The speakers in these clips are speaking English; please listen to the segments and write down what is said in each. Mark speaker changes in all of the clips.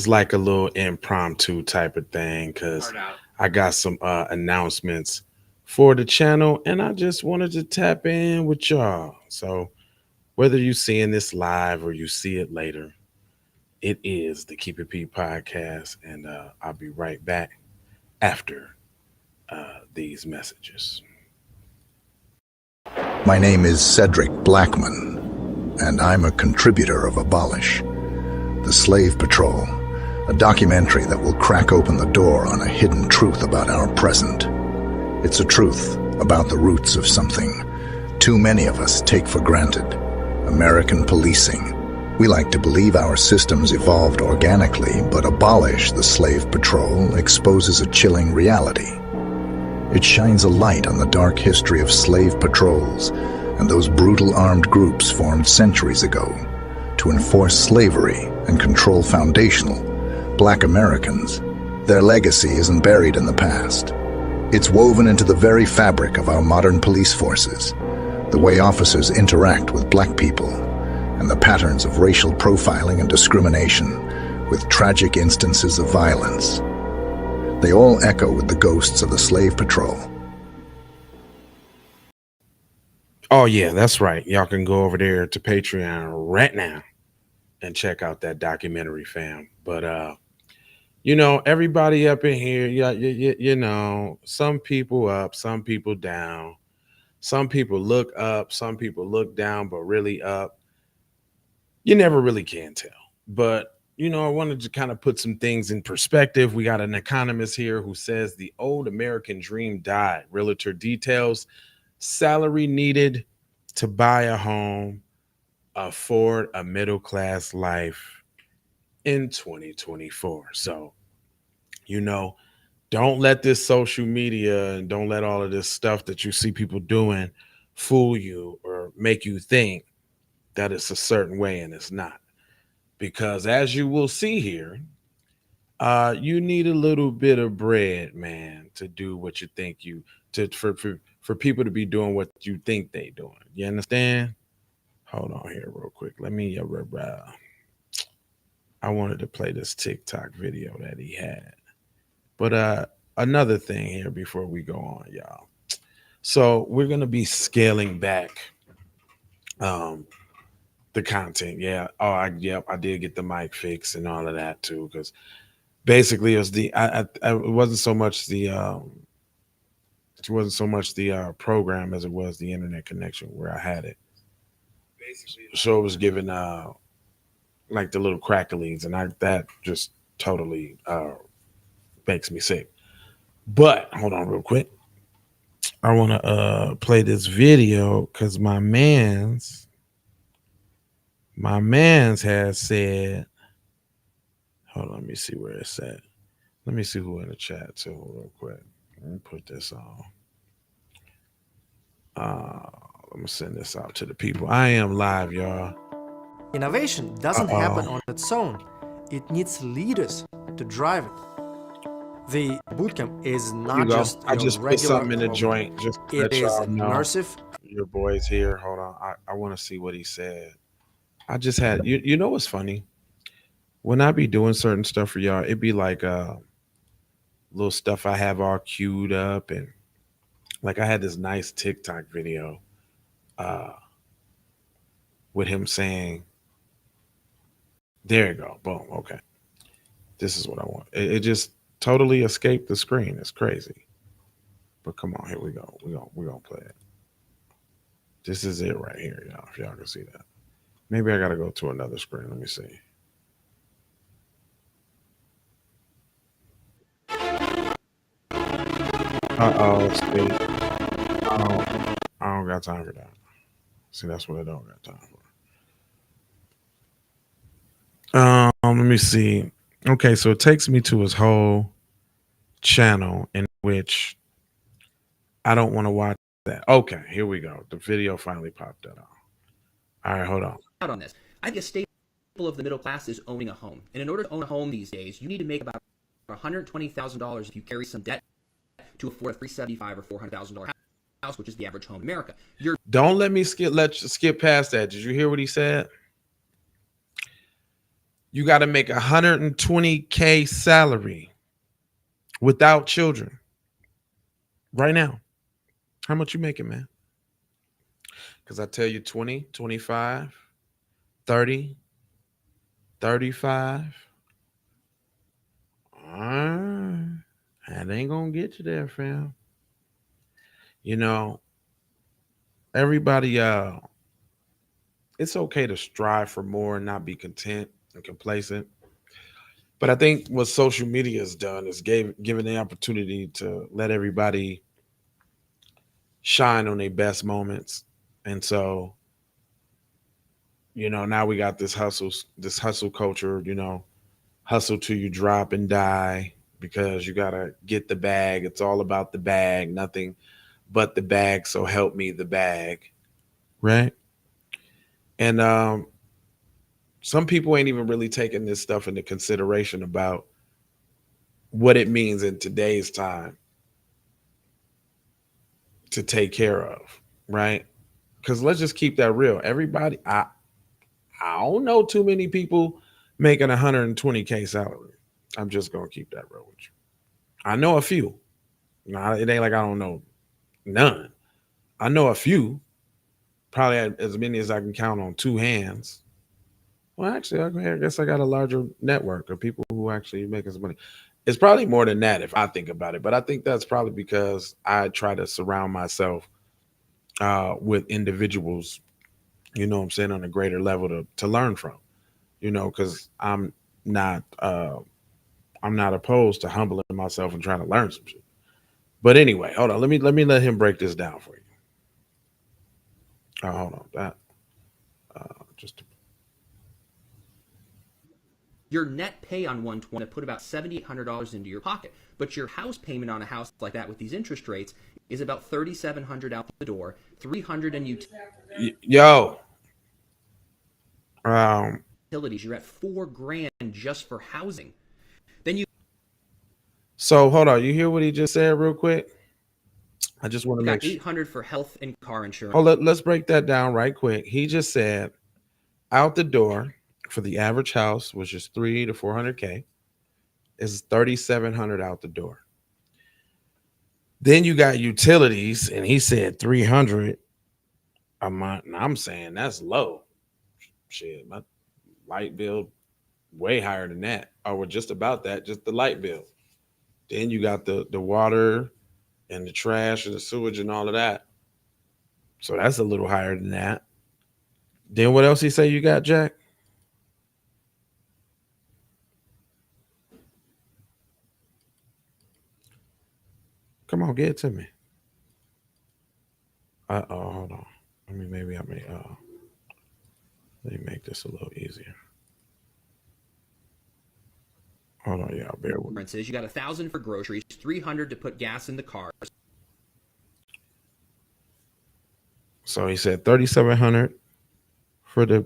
Speaker 1: is like a little impromptu type of thing because I got some announcements for the channel and I just wanted to tap in with y'all. So whether you seeing this live or you see it later, it is the Keep It P podcast, and I'll be right back after these messages.
Speaker 2: My name is Cedric Blackman, and I'm a contributor of Abolish, the Slave Patrol, a documentary that will crack open the door on a hidden truth about our present. It's a truth about the roots of something too many of us take for granted: American policing. We like to believe our systems evolved organically, but Abolish, the Slave Patrol, exposes a chilling reality. It shines a light on the dark history of slave patrols and those brutal armed groups formed centuries ago to enforce slavery and control foundational Black Americans. Their legacy isn't buried in the past. It's woven into the very fabric of our modern police forces, the way officers interact with Black people, and the patterns of racial profiling and discrimination, with tragic instances of violence. They all echo with the ghosts of the Slave Patrol.
Speaker 1: Oh yeah, that's right. Y'all can go over there to Patreon right now and check out that documentary, fam. But everybody up in here, yeah, some people up, some people down, some people look up, some people look down, but really up. You never really can tell. But I wanted to kind of put some things in perspective. We got an economist here who says the old American dream died. Realtor details salary needed to buy a home, afford a middle-class life in 2024. So, don't let this social media and don't let all of this stuff that you see people doing fool you or make you think that it's a certain way and it's not. Because as you will see here, you need a little bit of bread, man, to do what you think for people to be doing what you think they doing. You understand? Hold on here real quick. Let me I wanted to play this TikTok video that he had. But another thing here before we go on, y'all. So we're gonna be scaling back the content. Yeah. Oh, I did get the mic fixed and all of that too, because basically it was it wasn't so much the program as it was the internet connection where I had it. So it was giving like the little cracklings, and that just totally makes me sick. But hold on real quick. I want to play this video because my man's has said, hold on, let me see where it's at. Let me see who in the chat too real quick. Let me put this on. I'm gonna send this out to the people. I am live, y'all.
Speaker 3: Innovation doesn't happen on its own. It needs leaders to drive it. The bootcamp is not just
Speaker 1: I just put something in the
Speaker 3: program.
Speaker 1: joint. Just
Speaker 3: it is immersive.
Speaker 1: Your boy's here. Hold on. I want to see what he said. I just had what's funny? When I be doing certain stuff for y'all, it'd be like little stuff I have all queued up, and like I had this nice TikTok video with him saying, there you go, boom, okay. This is what I want. It just totally escaped the screen. It's crazy. But come on, here we go. We're gonna play it. This is it right here, y'all, if y'all can see that. Maybe I gotta go to another screen. Let me see. See. I don't got time for that. See, that's what I don't got time for. Let me see. Okay, so it takes me to his whole channel in which I don't want to watch that. Okay, here we go. The video finally popped up. All right, hold on.
Speaker 4: Out on this. I think a staple of the middle class is owning a home. And in order to own a home these days, you need to make about $120,000 if you carry some debt to afford a $375,000 or $400,000 house, which is the average home in America.
Speaker 1: Don't let me skip past that. Did you hear what he said? You got to make 120K salary without children right now. How much you making, man? Because I tell you 20, 25, 30, 35. That ain't going to get you there, fam. You know, everybody, it's okay to strive for more and not be content and complacent. But I think what social media has done is given the opportunity to let everybody shine on their best moments. And so, now we got this hustle culture, hustle till you drop and die because you gotta get the bag. It's all about the bag, nothing but the bag. So help me the bag. Right. And some people ain't even really taking this stuff into consideration about what it means in today's time to take care of, right? Because let's just keep that real. Everybody, I don't know too many people making 120K salary. I'm just gonna keep that real with you. I know a few. It ain't like I don't know none. I know a few, probably as many as I can count on two hands. Well, actually, I guess I got a larger network of people who actually making some money. It's probably more than that if I think about it, but I think that's probably because I try to surround myself with individuals, what I'm saying, on a greater level to learn from, because not I'm not opposed to humbling myself and trying to learn some shit. But anyway, hold on, let him break this down for you. Oh, hold on, that just
Speaker 4: Your net pay on 120 put about $7,800 into your pocket, but your house payment on a house like that with these interest rates is about $3,700 out the door, 300 in
Speaker 1: yo. Um,
Speaker 4: utilities. You're at $4,000 just for housing. Then you
Speaker 1: so hold on, you hear what he just said real quick? I just want to
Speaker 4: got
Speaker 1: make sure.
Speaker 4: 800 for health and car insurance.
Speaker 1: Oh, let's break that down right quick. He just said out the door for the average house, which is 300 to 400K, is 3,700 out the door. Then you got utilities, and he said 300 a month. And I'm saying that's low. Shit, my light bill way higher than that, or just about that, just the light bill. Then you got the water and the trash and the sewage and all of that. So that's a little higher than that. Then what else he say you got, Jack? Come on, get it to me. Oh, hold on. I mean, maybe I may let me make this a little easier. Hold on, y'all, bear with me.
Speaker 4: You got 1,000 for groceries, 300 to put gas in the cars.
Speaker 1: So he said 3,700 for the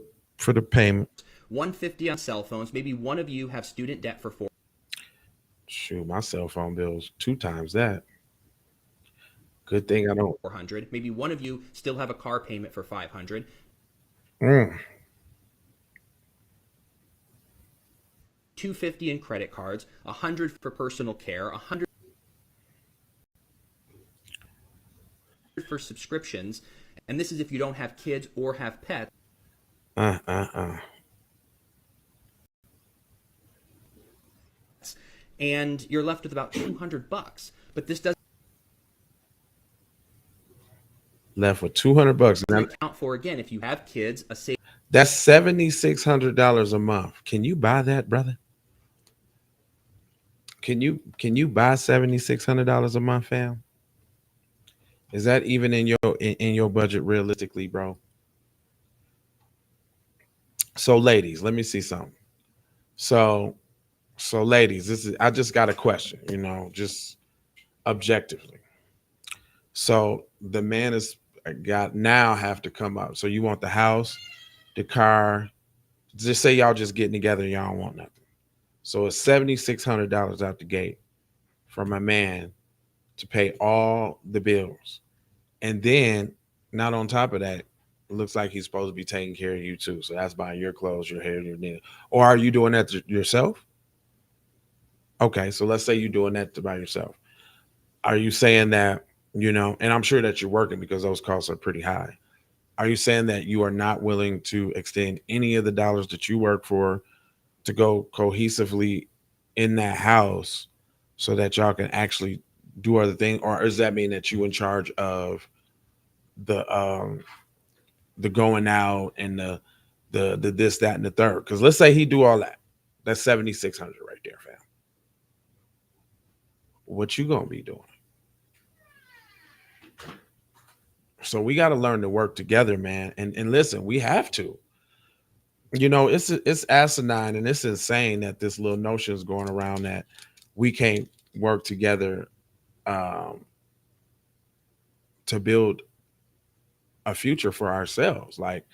Speaker 1: payment.
Speaker 4: 150 on cell phones. Maybe one of you have student debt for 400.
Speaker 1: Shoot, my cell phone bill's two times that. Good thing I don't.
Speaker 4: 400. Maybe one of you still have a car payment for 500.
Speaker 1: Mm.
Speaker 4: 250 in credit cards, 100 for personal care, 100 for subscriptions, and this is if you don't have kids or have pets. And you're left with about $200. But this doesn't
Speaker 1: Left with $200. Now,
Speaker 4: account for, again, if you have kids, a save.
Speaker 1: that's $7,600 a month. Can you buy that, brother? Can you buy $7,600 a month, fam? Is that even in your budget realistically, bro? So, ladies, let me see something. So, ladies, I just got a question, just objectively. So the man is got now have to come up. So you want the house, the car. Just say y'all just getting together, y'all don't want nothing. So it's $7,600 out the gate for my man to pay all the bills. And then, not on top of that, It looks like he's supposed to be taking care of you too. So that's buying your clothes, your hair, your nails. Or are you doing that yourself? Okay, so let's say you're doing that by yourself. Are you saying that, and I'm sure that you're working because those costs are pretty high. Are you saying that you are not willing to extend any of the dollars that you work for to go cohesively in that house so that y'all can actually do other things? Or does that mean that you in charge of the going out and the this, that, and the third? Because let's say he do all that. That's 7,600 right there, fam. What you gonna be doing? So we got to learn to work together, man. And listen, we have to. It's asinine and it's insane that this little notion is going around that we can't work together um, to build a future for ourselves. Like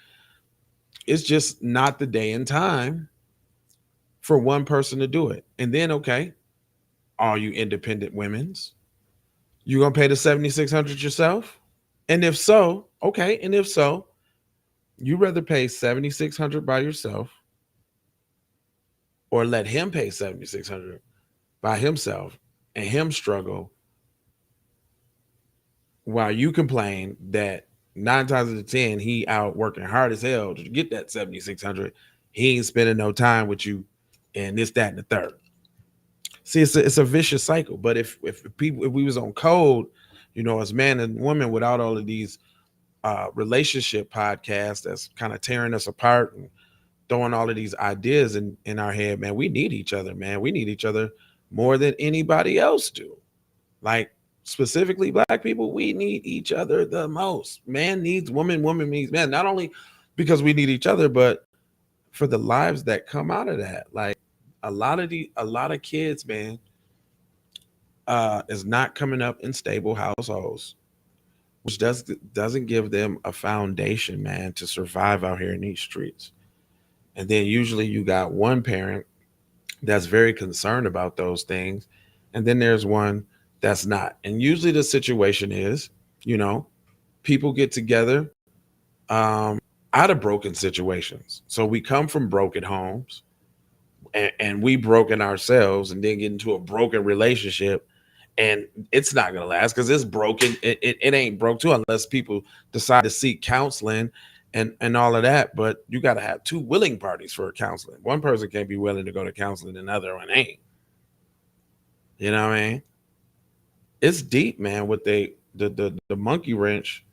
Speaker 1: it's just not the day and time for one person to do it. And then, okay, all you independent women's, you gonna pay the 7,600 yourself? And if so, okay, and if so, you rather pay 7,600 by yourself or let him pay 7,600 by himself and him struggle while you complain that 9 times out of 10 he out working hard as hell to get that 7,600. He ain't spending no time with you and this, that, and the third. See, it's a vicious cycle. But if we was on code, as man and woman without all of these relationship podcasts that's kind of tearing us apart and throwing all of these ideas in our head, man, we need each other, man. We need each other more than anybody else do. Like specifically black people, we need each other the most. Man needs woman, woman needs man. Not only because we need each other, but for the lives that come out of that. Like a lot of kids, man, is not coming up in stable households, which doesn't give them a foundation, man, to survive out here in these streets. And then usually you got one parent that's very concerned about those things, and then there's one that's not. And usually the situation is, you know, people get together out of broken situations. So we come from broken homes, and we broken ourselves, and then get into a broken relationship, and it's not gonna last because it's broken. It ain't broke too unless people decide to seek counseling and all of that. But you got to have two willing parties for counseling. One person can't be willing to go to counseling, and another one ain't. You know what I mean? It's deep, man. What the monkey wrench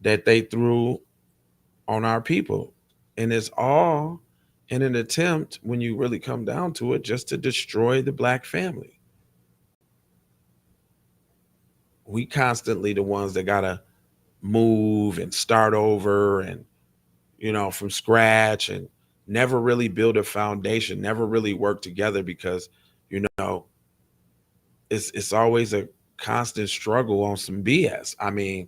Speaker 1: that they threw on our people, and it's all in an attempt, when you really come down to it, just to destroy the black family. We constantly the ones that gotta move and start over and from scratch, and never really build a foundation, never really work together, because you know it's always a constant struggle on some BS. I mean,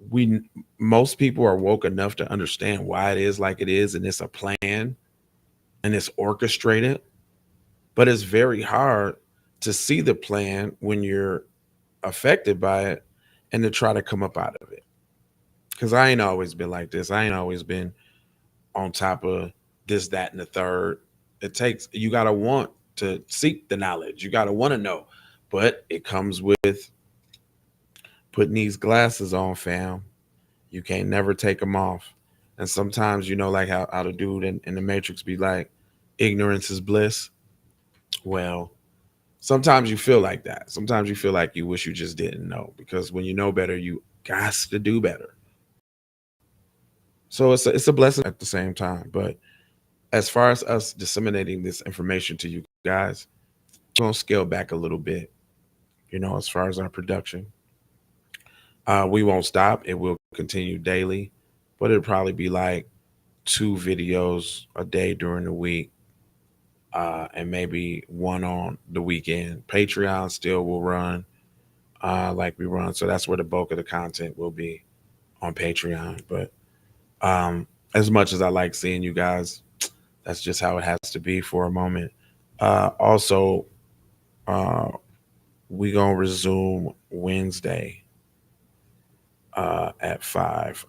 Speaker 1: we most people are woke enough to understand why it is like it is, and it's a plan and it's orchestrated, but it's very hard to see the plan when you're affected by it and to try to come up out of it. Because I ain't always been like this. I ain't always been on top of this, that, and the third. You got to want to seek the knowledge. You got to want to know. But it comes with putting these glasses on, fam. You can't never take them off. And sometimes, like how the dude in the Matrix be like, ignorance is bliss. Well, sometimes you feel like that. Sometimes you feel like you wish you just didn't know, because when you know better, you got to do better. So it's a blessing at the same time. But as far as us disseminating this information to you guys, we're going to scale back a little bit, as far as our production. We won't stop. It will continue daily, but it'll probably be like 2 videos a day during the week, and maybe one on the weekend. Patreon still will run like we run. So that's where the bulk of the content will be, on Patreon. But as much as I like seeing you guys, that's just how it has to be for a moment. Also, we gonna resume Wednesday. at 5.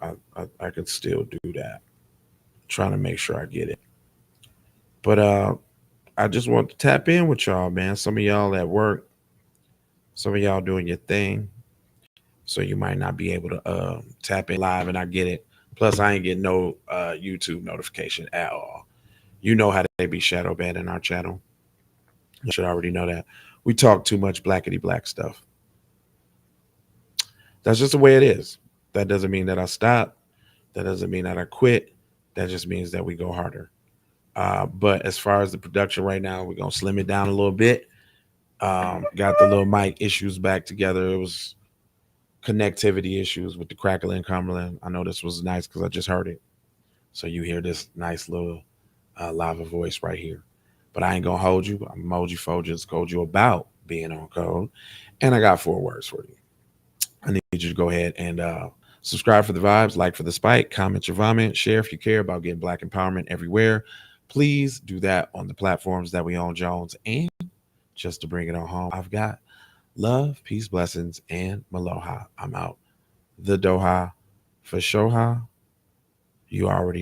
Speaker 1: I could still do that. Trying to make sure I get it. But I just want to tap in with y'all, man. Some of y'all at work, some of y'all doing your thing. So you might not be able to tap in live, and I get it. Plus, I ain't getting no YouTube notification at all. You know how they be shadow banning our channel. You should already know that. We talk too much blackety black stuff. That's just the way it is. That doesn't mean that I stop. That doesn't mean that I quit. That just means that we go harder. But as far as the production right now, we're gonna slim it down a little bit. Got the little mic issues back together. It was connectivity issues with the crackling Cumberland. I know this was nice because I just heard it. So you hear this nice little lava voice right here. But I ain't gonna hold you. I'm emoji for just told you about being on code. And I got 4 words for you. I need you to go ahead and subscribe for the vibes, like for the spike, comment your vomit, share if you care about getting black empowerment everywhere. Please do that on the platforms that we own, Jones. And just to bring it on home, I've got love, peace, blessings, and maloha. I'm out. The Doha for Shoha. You already